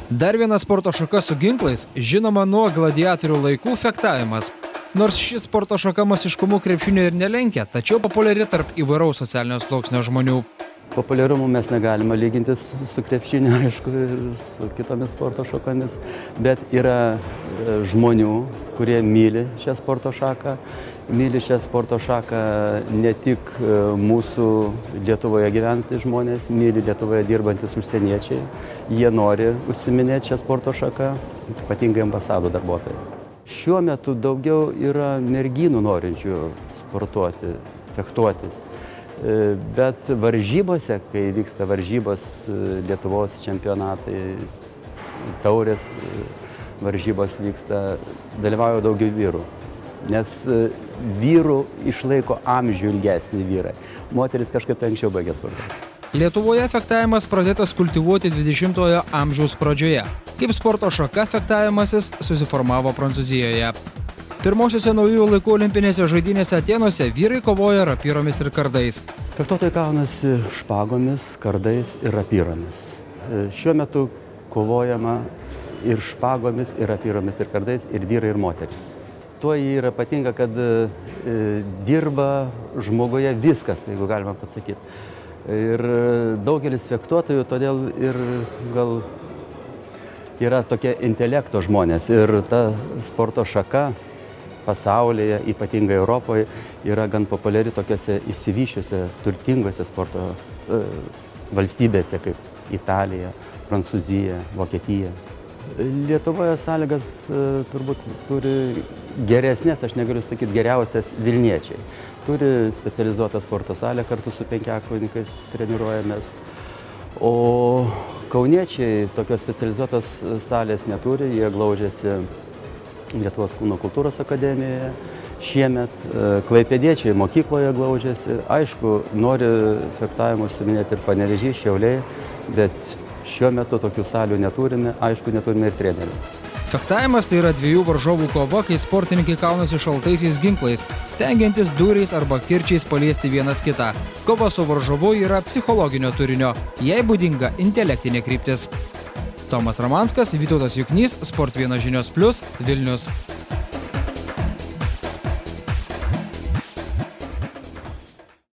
Dar viena sporto šaka su ginklais, žinoma nuo gladiatorių laikų, fektavimas. Nors ši sporto šaka masiškumu krepšinio ir nelenkia, tačiau populiari tarp įvairaus socialinio sluoksnio žmonių. Populiarumu mes negalime lygintis su krepšiniu, aišku, ir su kitomis sporto šakomis, bet yra žmonių, kurie myli šią sporto šaką. Myli šią sporto šaką ne tik mūsų Lietuvoje gyventys žmonės, myli Lietuvoje dirbantis užsieniečiai. Jie nori užsiiminėti šią sporto šaką, ypatingai ambasadų darbuotojai. Šiuo metu daugiau yra merginų norinčių sportuoti, fektuotis. Bet varžybose, kai vyksta varžybos, Lietuvos čempionatai, taurės varžybos vyksta, dalyvauja daugiau vyrų. Nes vyrų išlaiko amžių ilgesnį vyrai. Moteris kažkaip anksčiau baigė sportuoti. Lietuvoje fektavimas pradėtas kultivuoti 20-ojo amžiaus pradžioje. Kaip sporto šaka fektavimasis susiformavo Prancūzijoje. Pirmosiuose naujųjų laikų olimpinėse žaidynėse Atėnuose vyrai kovoja rapyromis ir kardais. Fektuotojai kaunasi špagomis, kardais ir rapyromis. Šiuo metu kovojama ir špagomis, ir rapyromis, ir kardais, ir vyrai, ir moterys. Tuo yra ypatinga, kad dirba žmogoje viskas, jeigu galima pasakyti. Ir daugelis fektuotojų todėl ir gal yra tokie intelekto žmonės. Ir ta sporto šaka pasaulyje, ypatingai Europoje, yra gan populiari tokiose išsivyščiuose, turtingose sporto valstybėse, kaip Italija, Prancūzija, Vokietija. Lietuvoje sąlygas turbūt turi geresnės, aš negaliu sakyti geriausias, Vilniečiai. Turi specializuotą sporto salę, kartu su penkiakovininkais treniruojamės. O kauniečiai tokios specializuotos salės neturi, jie glaudžiasi Lietuvos kūno kultūros akademijoje. Šiemet klaipėdiečiai mokykloje glaudžiasi. Aišku, nori fektavimu užsiiminėti ir Panevėžys, Šiauliai, bet šiuo metu tokių salių neturime, aišku, neturime ir trenerių. Fektavimas tai yra dviejų varžovų kova, kai sportininkai kaunasi šaltaisiais ginklais, stengiantis dūriais arba kirčiais paliesti vienas kitą. Kova su varžovu yra psichologinio turinio, jai būdinga intelektinė kryptis. Tomas Ramanskas, Vytautas Juknys, Sport 1 žinios +, Vilnius.